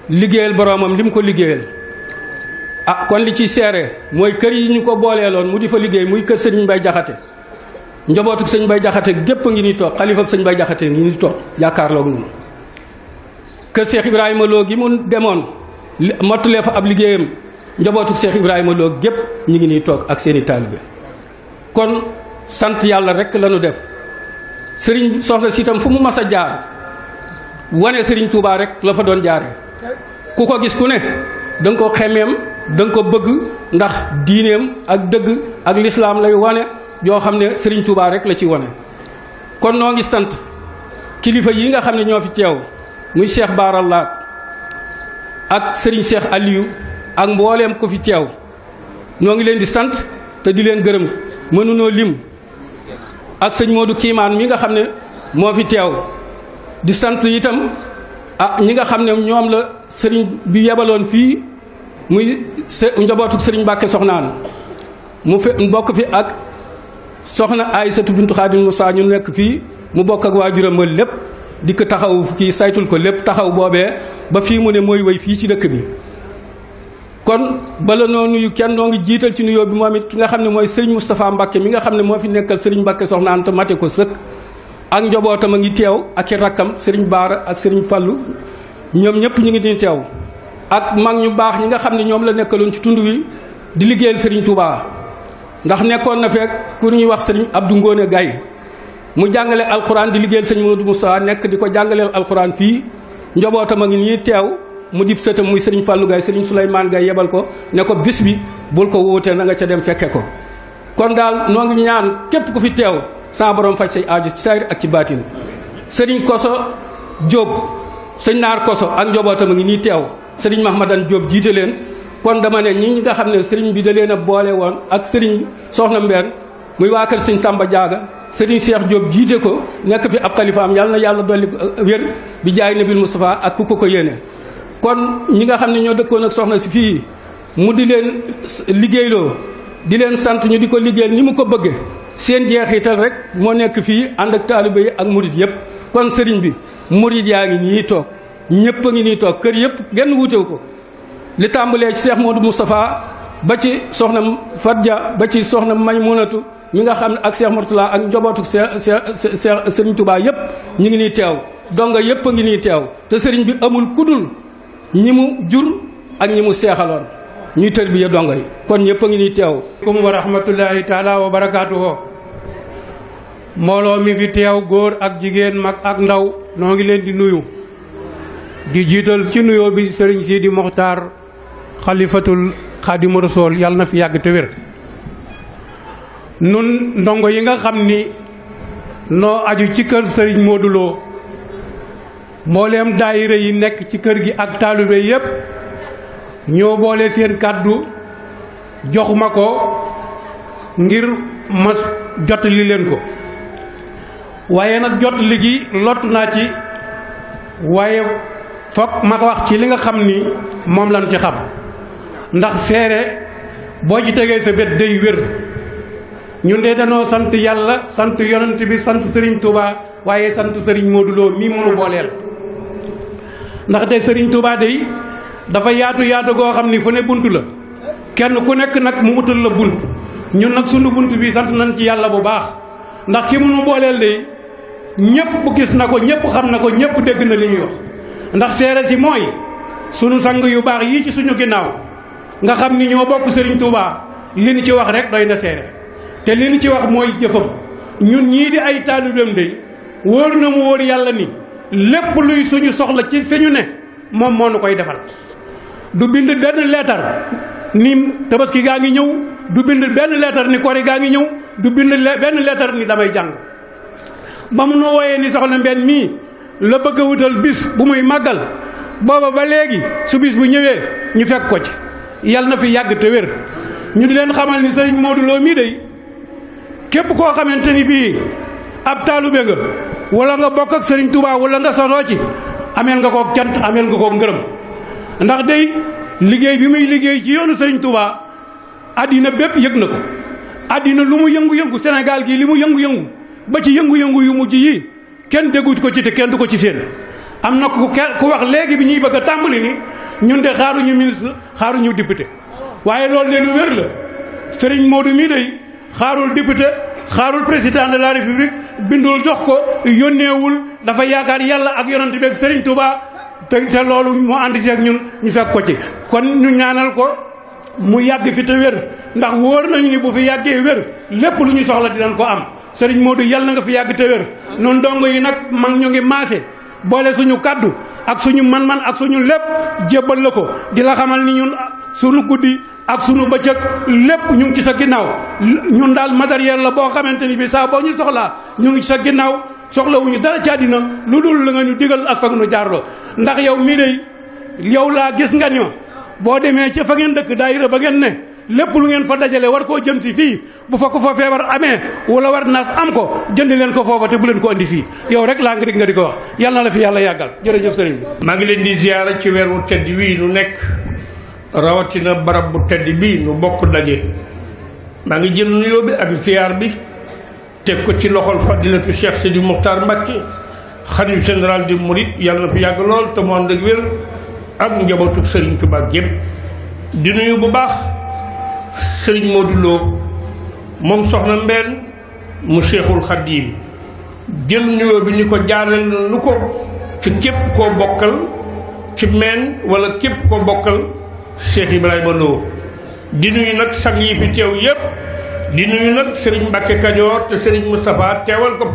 liggéeyal boromam li mu ko liggéeyal kon li ci seere mooy kër yi ñu ko booleeloon mu di fa liggéey muy kër sëñ Mbay Jaxate njabootuk sëñ Mbay Jaxate gépp ngi ni toog xalifa sëñ Mbay Jaxate ngi ni toog jàkkaarloog noonu kër Cheikh Ibrahima Lo gi mu demoon mottulee fa ab liggéeyam njabootuk Cheikh Ibrahima Lo gépp ñu ngi nii toog ak seeni taalibe kon sant yàlla rek la ñu def sëriñ soxna si itam fu mu mas a jaar wane sëriñ Touba rek la fa doon jaare ku ko gis ku ne da nga ko xemeem da nga ko bëgg ndax diineem ak dëgg ak lislaam lay wane yoo xam ne sëriñ Touba rek la ci wane kon noo ngi sant kilifa yi nga xam ne ñoo fi teew muy Cheikh Bara Laat ak sëriñ Cheikh Aliou ak mbooleem ko fi teew ñoo ngi leen di sant te di leen gërëm mënunoo lim ak sëñ Modou Kiimaan mi nga xam ne moo fi teew di sant itam ñi nga xam ne ñoom la sëriñ bi yebaloon fii muy njabootu sëriñ Mbàkke Soxnaan mu bokk fi ak soxna Aysatu bintu Xaadim Musaa ñu nekk fii mu bokk ak waajuram ba lépp di ko taxaw kii saytul ko lépp taxaw boobee ba fii mu ne mooy woy fii ci dëkk bi. kon bala noo nuyu kenn noo ngi jiital ci nuyoo bi moom it ki nga xam ne mooy sëriñ Moustapha Mbacke mi nga xam ne moo fi nekkal sëriñ Mbacke Soxna Anta mate ko sëkk ak njabootam a ngi teew ak i rakkam sëriñ Baara ak sëriñ Fallu ñoom ñëpp ñu ngi di teew ak mag ñu baax ñi nga xam ne ñoom la nekkaloon ci tund wi di liggéeyal sëriñ Touba ndax nekkoon na fekk ku ñuy wax sëriñ Abdou Ngone Gaye mu jàngale alxuraan di liggéeyal sëñ Modou Moustapha nekk di ko jàngaleel alxuraan fii njabootam a ngi nii teew mu dib sëtam muy sëriñ Fallou Gaye sëriñ Souleymane Gaye yebal ko ne ko bis bi bul ko wuutee na nga ca dem fekke ko kon daal noo ngi ñaan képp ku fi teew sa borom faj say aaju ci saayir ak ci baatin sëriñ Koso Diop sëñ Naar Koso ak njabootam a ngi nii teew sëriñ Mahmadan Diop jiite leen kon dama ne ñi nga xam ne sëriñ bi da leen a boole woon ak sëriñ Soxna Mbène muy waa kër sëñ Samba Diaga sëriñ Cheikh Diop jiite ko nekk fi ab xalifaam yàlla na yàlla dolli wér bi jaay nabil Moustapha ak ku ko yéene kon ñi nga xam ne ñoo dëkkoon ak soxna si fii mu di leen liggéeyloo di leen sant ñu di ko liggéeyal ni mu ko bëgge seen jeexital rek moo nekk fii ànd ak taaliba yi ak murid yëpp kon sëriñ bi murid yaa ngi nii toog ñëpp a ngi nii toog kër yëpp genn wuutew ko li tàmbalee ci Cheikh Modou Moustapha ba ci soxna Fadja ba ci soxna Maymunatu mi nga xam ne ak Cheikh Mourtala ak njabootu sëriñ Touba yëpp ñu ngi nii teew donga yëpp a ngi nii teew te sëriñ bi amul kudul ñi mu jur ak ñi mu seexaloon ñuy tërbiya donga yi kon ñëpp a ngi nii teew. wa rahmatullahi taala wa barakaatuhu mbooloo mi fi teew góor ak jigéen mag ak ndaw noo ngi leen di nuyu di jiital ci nuyoo bi sëriñ Sidi Mokhtar xalifatul Xaadimu Rasuul yàlla na fi yàgg te wér. nun ndongo yi nga xam ni noo aju ci kër sëriñ Modou Lo mbooleem daayira yi nekk ci kër gi ak taalibe yépp ñoo boole seen kàddu jox ma ko ngir ma jottali leen ko waaye nag jottali gi lottu naa ci waaye fokk ma wax ci li nga xam ni moom lañ ci xam ndax seere boo ci tegee sa bët day wér ñun de danoo sant yàlla sant yonent bi sant Serigne Touba waaye sant Serigne Modou Lo mii mënu booleel ndax de Serigne Touba de dafa yaatu goo xam ni fu ne bunt la kenn ku nekk nag mu utal la bunt ñun nag sunu bunt bi sant nañ ci yàlla bu baax ndax ki mënu booleel de ñëpp gis na ko ñëpp xam na ko ñëpp dégg na li ñuy wax ndax seere si mooy sunu sang yu baax yii ci suñu ginnaaw nga xam ni ñoo bokk Serigne Touba li ñu ci wax rek doy na seere te li ñu ci wax mooy jëfam ñun ñii di ay taalibeem de wóor na mu wóor yàlla ni lépp luy suñu soxla ci fi ñu ne moom moo nu koy defal du bind benn leetar ni tabaski gaa ngi ñëw du bind benn leetar ni kori gaa ngi ñëw du bind benn leetar ni damay jàng ba mu nu wooyee ni soxna Mbène mii la bëgg a wutal bis bu muy màggal booba ba léegi su bis bu ñëwee ñu fekk ko ci yàlla na fi yàgg te wér ñu di leen xamal ni Serigne Modou Lo mii de képp koo xamante ni bii ab taalube nga wala nga bokk ak Serigne Touba wala nga sonoo ci ameel nga koo cant ameel nga koo ngërëm ndax day liggéey bi muy liggéey ci yoonu Serigne Touba addina bépp yëg na ko addina lu mu yëngu-yëngu Sénégal gii li mu yëngu-yëngu ba ci yëngu-yëngu yu mujj yi kenn déggu ko ci te kenn du ko ci seen am na ku wax léegi bi ñuy bëgg a tàmbali ni ñun de xaaruñu ministre xaaruñu député waaye loolu de lu wér la Serigne Modou mii day xaarul député xaarul président de la république bindul jox ko yónneewul dafa yaakaar yàlla ak yonent bi ak Serigne Touba te loolu mu ànd ci ak ñun ñu fekk ko ci kon ñu ñaanal ko mu yàgg fi te wér ndax wóor nañu ni bu fi yàggee wér lépp lu ñu soxla dinañ ko am Serigne Modou yàlla na nga fi yàgg te wér noonu dongo yi nag mag ñu ngi maase boole suñu kaddu ak suñu man-man ak suñu lépp jébbal la ko di la xamal ni ñun suñu guddi ak suñu bëccëg lépp ñu ngi ci sa ginnaaw ñun daal matériel la boo xamante ni bi saa boo ñu soxlaa ñu ngi ci sa ginnaaw soxlawuñu dara ci àddina lu dul la nga ñu digal ak fag nu jaarloo ndax yow mii day yow laa gis nga ñoo boo demee ca fa ngeen dëkk daayira ba ngeen ne lépp lu ngeen fa dajale war koo jëm si fii bu fa ko fa feebar amee wala war naas am ko jënd leen ko foofa te bu leen ko andi fii yow rek laa nga di ko wax yàlla na la fi yàlla yàggal jërëjëf sëriñ bi. maa ngi leen di ziyaara ci weer wu tedd wii nu nekk rawatina barab bu tedd bii nu bokk daje maa ngi jël nuyoo bi ak ziyaar bi teg ko ci loxol fadilatu Cheikh Sidi Mokhtar Mbacké xalif général di Mouride yàlla na fi yàgg lool te mu ànd ak wér ak njabootu Serigne Touba gépp di nuyu bu baax Serigne Modou Lo moom soxna Mbène mu Cheikhul Khadim jël nuyoo bi ñu ko jaareel na lu ko ci képp koo bokkal ci meen wala képp koo bokkal Cheikh Ibrahima Lo di nuyu nag sang yi fi teew yépp di nuyu nag Serigne Mbacké Kajoor te Serigne Moustapha teewal ko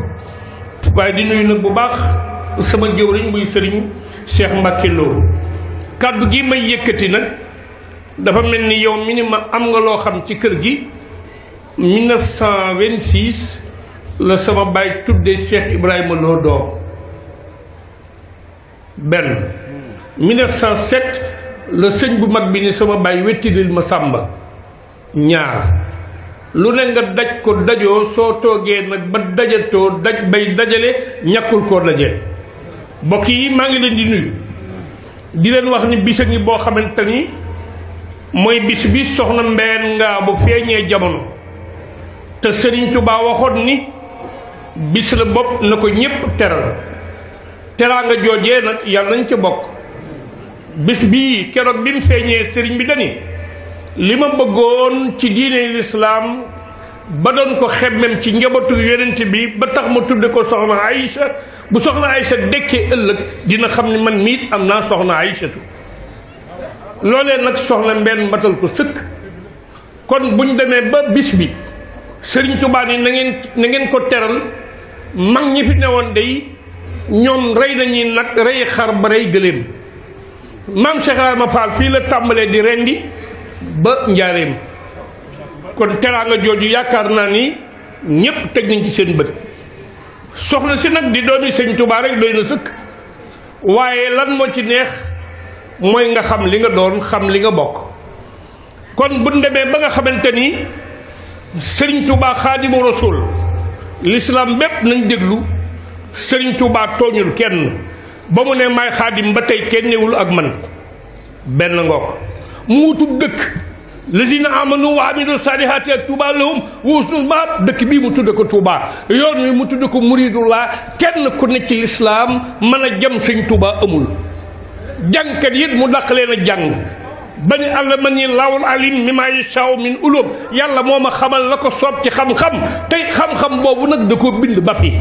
waaye di nuyu nag bu baax sama jëwriñ muy Serigne Cheikh Mbacké Lo kàddu gi may yëkkati nag dafa mel ni yow mi ni ma am nga loo xam ci kër gi 1926 la sama baay tuddee Cheikh Ibrahima Lo doom benn 1907 la sëñ bu mag bi ni sama baay wettidil ma sàmba ñaar lu ne nga daj ko dajoo soo toogee nag ba dajatoo daj bay dajale ñàkkul koo daje mbokk yi maa ngi leen di nuyu di leen wax ni bisa ngi boo xamante ni mooy bis bi soxna Mbène Ngabou bu feeñee jamono te Serigne Touba waxoon ni bis la bopp na ko ñépp teral teraanga joojee nag yàlla nañ ca bokk bis bii keroog bi mu feeñee Serigne bi dani li ma bëggoon ci diine lislaam ba doon ko xemmem ci njabootu yonent bi ba tax ma tudde ko soxna Aïcha bu soxna Aïcha dekkee ëllëg dina xam ne man miit am naa soxna Aïchatu loolee nag soxna Mbène matal ko sëkk kon buñ demee ba bis bi Sëriñ Tuubaa ni na ngeen ko teral mag ñi fi newoon day ñoom rey nañuy nag rey xar ba rey gëléem maam Cheikh Ibrahima Fall fii la tàmbalee di rendi ba njaareem kon teraanga jooju yaakaar naa ni ñépp teg nañ ci seen bët soxna si nag di doomi Sëñ Tuubaa rek doy na sëkk waaye lan moo ci neex mooy nga xam li nga doon xam li nga bokk kon bu demee ba nga xamante ni Sëriñ Tuubaa Xaadimu Rasuul l'islam bépp nañ déglu Sëriñ Tuubaa tooñul kenn ba mu ne maay xaadim ba tey kenn newul ak man benn ngoog mu wutul dëkk lazina amanu wa amilu saalihaati Tuubaa lahum wa husnul maab dëkk bii mu tudde ko Tuubaa yoon wi mu tudde ko muridullah kenn ku ne ci lislaam mën a jëm Sëñ Tuubaa amul jàngkat it mu dàq leen a jàng ba ni allamani laawul alim mi maa yashaa min ulum yàlla moo ma xamal la ko soob ci xam-xam tey xam-xam boobu nag da koo bind ba fi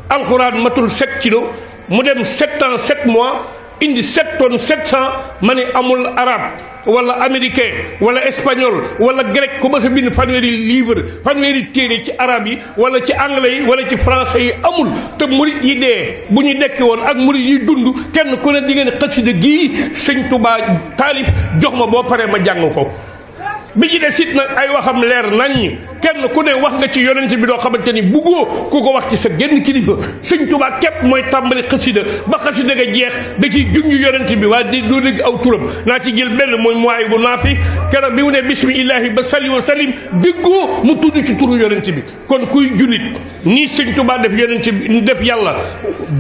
alxuraan matul 7 kilos mu dem 7 ans 7 mois indi 7 tonnes 700 ma ne amul arabe wala américain wala espagnol wala grec ku ma sa bind fanweeri livre fanweeri téere ci arabe yi wala ci anglais yi wala ci français yi amul te murit yi dee bu ñu dekki woon ak murit yi dund kenn ku ne di ngeen xasida gii Sëñ Tuubaa taalif jox ma boo paree ma jàng ko bi ci des it nag ay waxam leer nañ kenn ku ne wax nga ci yonent bi doo xamante ni buggoo ku ko wax ci sa genn kilifa Sëñ Tuubaa képp mooy tàmbali xasida ba xasida ga jeex da ciy junj yonent bi waaye di doo dégg aw turam naa ci jël benn mooy muwaay bu naafi keroog bi mu ne bismillahi ba salli wa salim déggoo mu tudd ci turu yonent bi kon kuy jullit nii Sëñ Tuubaa def yonent bi def yàlla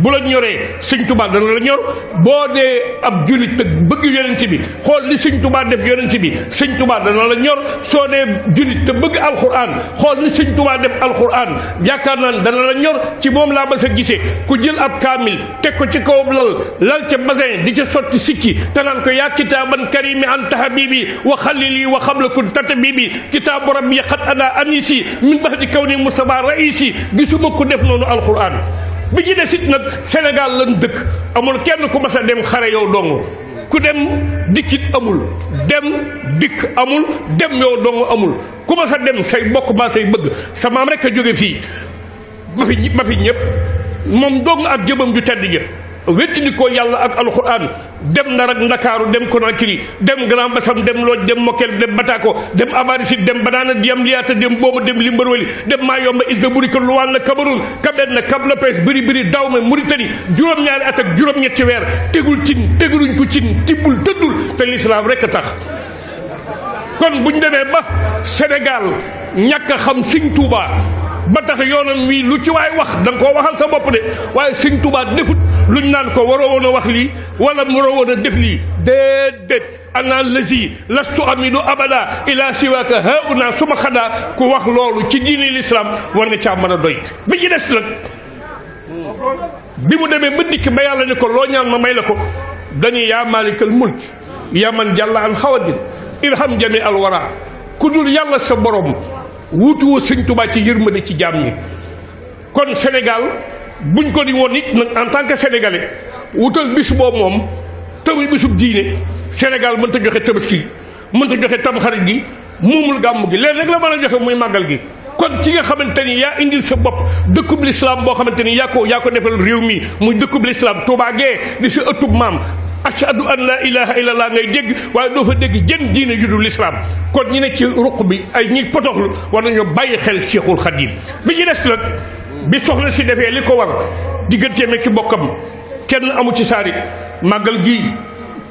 bu la ñoree Sëñ Tuubaa dana la ñor boo dee ab jullit te bëgg yonent bi xool li Sëñ Tuubaa def yonent bi Sëñ Tuubaa dana la ñor soo dee jullit te bëgg alxuraan xool ni Sëñ Tuubaa def alxuraan yaakaar naan dana la ñor ci moom laa ba sa gisee ku jël ab kaamil teg ko ci kaw lal ca basin di ca sotti sikki te naan ko yaa kitaaban karimi anta habibi wa xalili wa xabla kun tatabibi kitaabu rabbi xat ada anisi min baxdi kaw ni Mustafa raisi gisuma ko def noonu alxuraan bi ci des it nag Sénégal lan dëkk amul kenn ku mas a dem xare yow dong ku dem dikkit amul dem dikk amul dem yow dong amul ku ma sa dem say bokk maa say bëgg sa maam rek a jóge fii ma fi ñëpp moom dong ak jëbam ju tedd ja wettidi ko yàlla ak alxuraan dem Ndar ak Ndakaaru dem Conakry dem Grand Bassam dem Lodj dem Mokel dem Batako dem Abarisid dem Banana Diyam Liyaata dem Booma dem Limbarwali dem Mayomba Isga Burika Luwaan Cameroun Kabenne Cap Lopez Biri Dawme Mauritanie juróom-ñaari at ak juróom-ñetti weer tegul cin teguluñ ko cin tibbul tëddul te lislaam rek a tax kon buñ demee ba Sénégal ñàkk a xam Sëñ Tuubaa ba tax yoonam wii lu ci waay wax da nga koo waxal sa bopp de waaye Sëñ Tuubaa defut luñ naan ko waroo woon a wax lii wala waroo woon a def lii déedéet ana lazi lastu amidu abada ila siwaka hauna suma xadaa ku wax loolu ci diini lislaam war nga caa mën a doy bi ci des nag bi mu demee ba dikk ba yàlla ne ko loo ñaan ma may la ko dañuy yaa maalikal mulk yaa man jàlla an xawadin irham jami alwara ku dul yàlla sa borom wuutuwoo Sëñ Tuubaa ci yërmande ci jaam ñi kon Sénégal buñ ko di woon it nag en tant que sénégalais wutal bis boobu moom tamuy bisub diine Sénégal mënta joxe tabaski mënta joxe tamxarit gi muumul gàmm gi leen rek la mën a joxe muy màggal gi kon ci nga xamante ni yaa indil sa bopp dëkkub lislaam boo xamante ni yaa ko defal réew mi muy dëkkub lislaam Tuubaa gee di sa ëttub maam ashhadu an la ilaha illallah ngay dégg waaye doo fa dégg jën diine ju dul lislaam kon ñi ne ci ruq bi ay ñi potoxlu war nañoo bàyyi xel Cheikhul Khadim bi ci des nag bi soxna si defee li ko war digganteem ki bokkam kenn amu ci saari màggal gii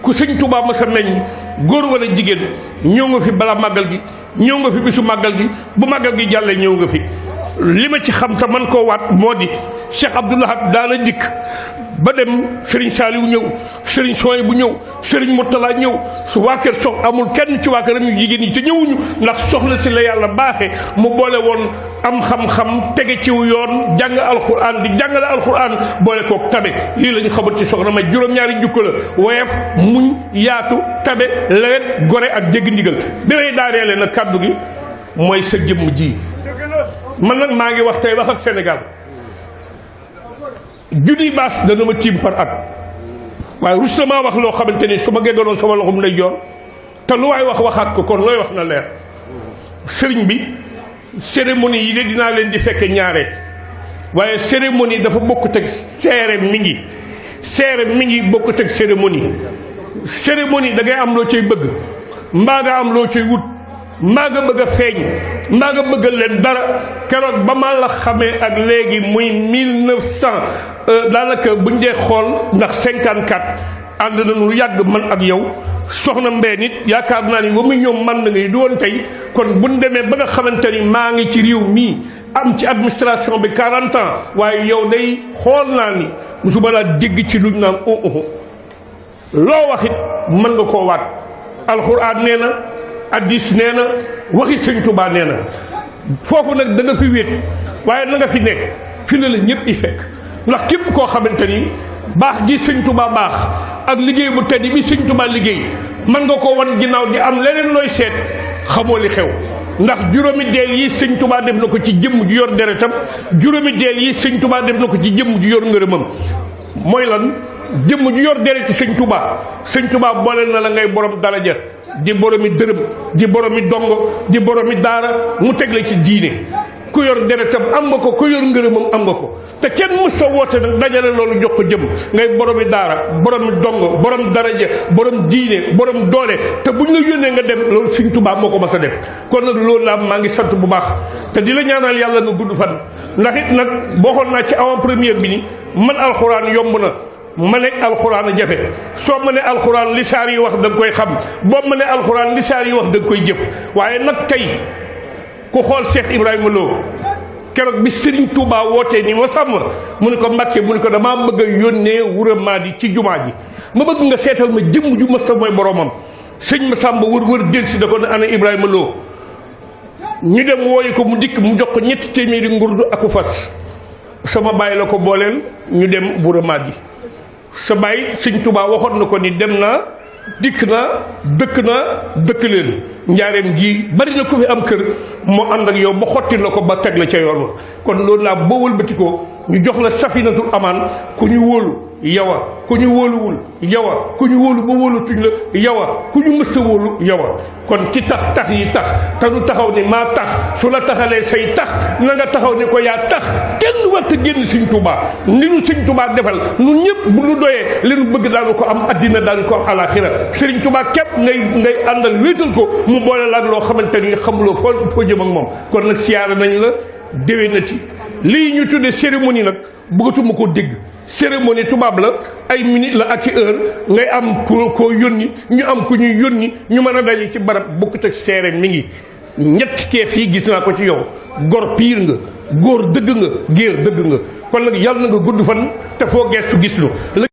ku Sëñ Tuubaa ma sa meññ góor wala jigéen ñëw nga fi balaa màggal gi ñëw nga fi bisu màggal gi bu màggal gi jàllee ñëw nga fi li ma ci xam te man koo waat moo di Cheikh Abdoul Ahad daana dikk ba dem Serigne Saliou ñëw Serigne Soy bu ñëw Serigne Mourtala ñëw su waa kër amul kenn ci waa këram yu jigéen ñi te ñëwuñu ndax soxna si la yàlla baaxee mu boole woon am xam-xam tege ciw yoon jàng alxuraan di jàngale alxuraan boole koog tabe lii la ñu xamal ci soxna may juróom-ñaari jukko la woyof muñ yaatu tabe lewet gore ak jéggi ndigal bi may daaneele nag kàddu gi mooy sa jëmm ji man nag maa ngi wax tey wax ak Sénégal junniy baas dana ma tiim par at waaye rus na maa wax loo xamante ni su ma géggaloon sama loxum lay joor te lu waay wax waxaat ko kon looy wax na leer sëriñ bi cérémonie yi de dinaa leen di fekke ñaare waaye cérémonie dafa bokkut ak seere mi ngi bokkut ak cérémonie da ngay am loo cay bëgg mbaa nga am loo cay wut maa nga bëgg a feeñ maa nga bëgg leen dara keroog ba ma la xamee ak léegi muy 1900 daanaka buñ dee xool ndax 54 ànd nañu yàgg man ak yow soxna Mbène nit yaakaar naa ni ba muy ñoom man na ngay du woon tey kon buñ demee ba nga xamante ni maa ngi ci réew mii am ci administration bi 40 ans waaye yow day xool naa ni musuma laa dégg ci luñ naan loo wax it mën nga koo waat alxuraan nee na addis nee na waxi Sëñ Tuubaa nee na foofu nag da nga fi wéet waaye na nga fi nekk fi la ñëpp i fekk ndax képp koo xamante ni baax gi Sëñ Tuubaa baax ak liggéey bu tedd bi Sëñ Tuubaa liggéey mën nga ko wan ginnaaw di am leneen looy seet xamoo li xew ndax juróomi deel yi Sëñ Tuubaa def na ko ci jëmm ju yor deretam juróomi deel yi Sëñ Tuubaa def na ko ci jëmm ju yor ngërëmam mooy lan jëmm ju yor deret ci Sëñ Tuubaa boole na la ngay borom daraja di boromi dërëm di boromi dongo di boromi daara mu teg la ci diine ku yor deretam am nga ko ku yor ngërëmam am nga ko te kenn mës sa woote nag dajale loolu jox ko jëm ngay boromi daara boromi dongo borom daraja borom diine borom doole te buñ la yónnee nga dem loolu Sëñ Tuubaa moo ko mas a def kon nag loolu laa maa ngi sant bu baax te di la ñaanal yàlla nga gudd fan ndax it nag boo xoon naa ci avant première bi ni man alxuraan yomb na ma ne alxuraan a jafe soo ma ne alxuraan li saar yi wax da nga koy xam boo ma ne alxuraan li saar yi wax da nga koy jëf waaye nag tey ku xool Cheikh Ibrahima Lo keroog bi Serigne Touba wootee ni ma sàmm mu ne ko Mbàkke mu ne ko damaa bëgg a yónnee Wuro Maadi ci jumaa ji ma bëgg nga seetal ma jëmm ju masta mooy boromam sëñ ma sàmba wër del si da ko ne ana Ibrahima Lo ñu dem wooyu ko mu dikk mu jox ko 3 téeméeri ngurdu aku fas sama bàyyi la ko booleel ñu dem Wuro Maadi sa bàyyi Sëñ Tuubaa waxoon na ko ni dem naa dikk naa dëkk leen njaareem ji bari na ku fi am kër moo ànd ak yow ba xotti la ko ba teg la ca yoon wa kon loolu laa boo wëlbati ko ñu jox la safinatul amaan ku ñu wóolu yow ku ñu wóoluwul yow a ku ñu wóolu ba wóolutuñ la yow a ku ñu mësta wóolu yow a kon ci tax yi tax te du taxaw ni maa tax su la taxalee say tax na nga taxaw ni ko yaa tax kenn warta génn Sëñ Tuubaa ni nu Sëñ Tuubaa defal ñun ñëpp bu nu doyee li nu bëgg daanu ko am addina daanu ko am alaxira Sëriñ Tuubaa képp ngay àndal wéetal ko mu boole laag loo xamante ni xamuloo foo jëm ak moom kon nag siyaara nañ la déwé na ci lii ñu tudde cérémonie nag bëggatuma ko dégg cérémonie tubaab la ay minute la ak i heure ngay am koo yónni ñu am ku ñuy yónni ñu mën a daje ci barab bokkut ak seere mi ngi ñetti keef yi gis naa ko ci yow gor piir nga góor dëgg nga géer dëgg nga kon nag yàlla na nga gudd fan te foo geestu gis lu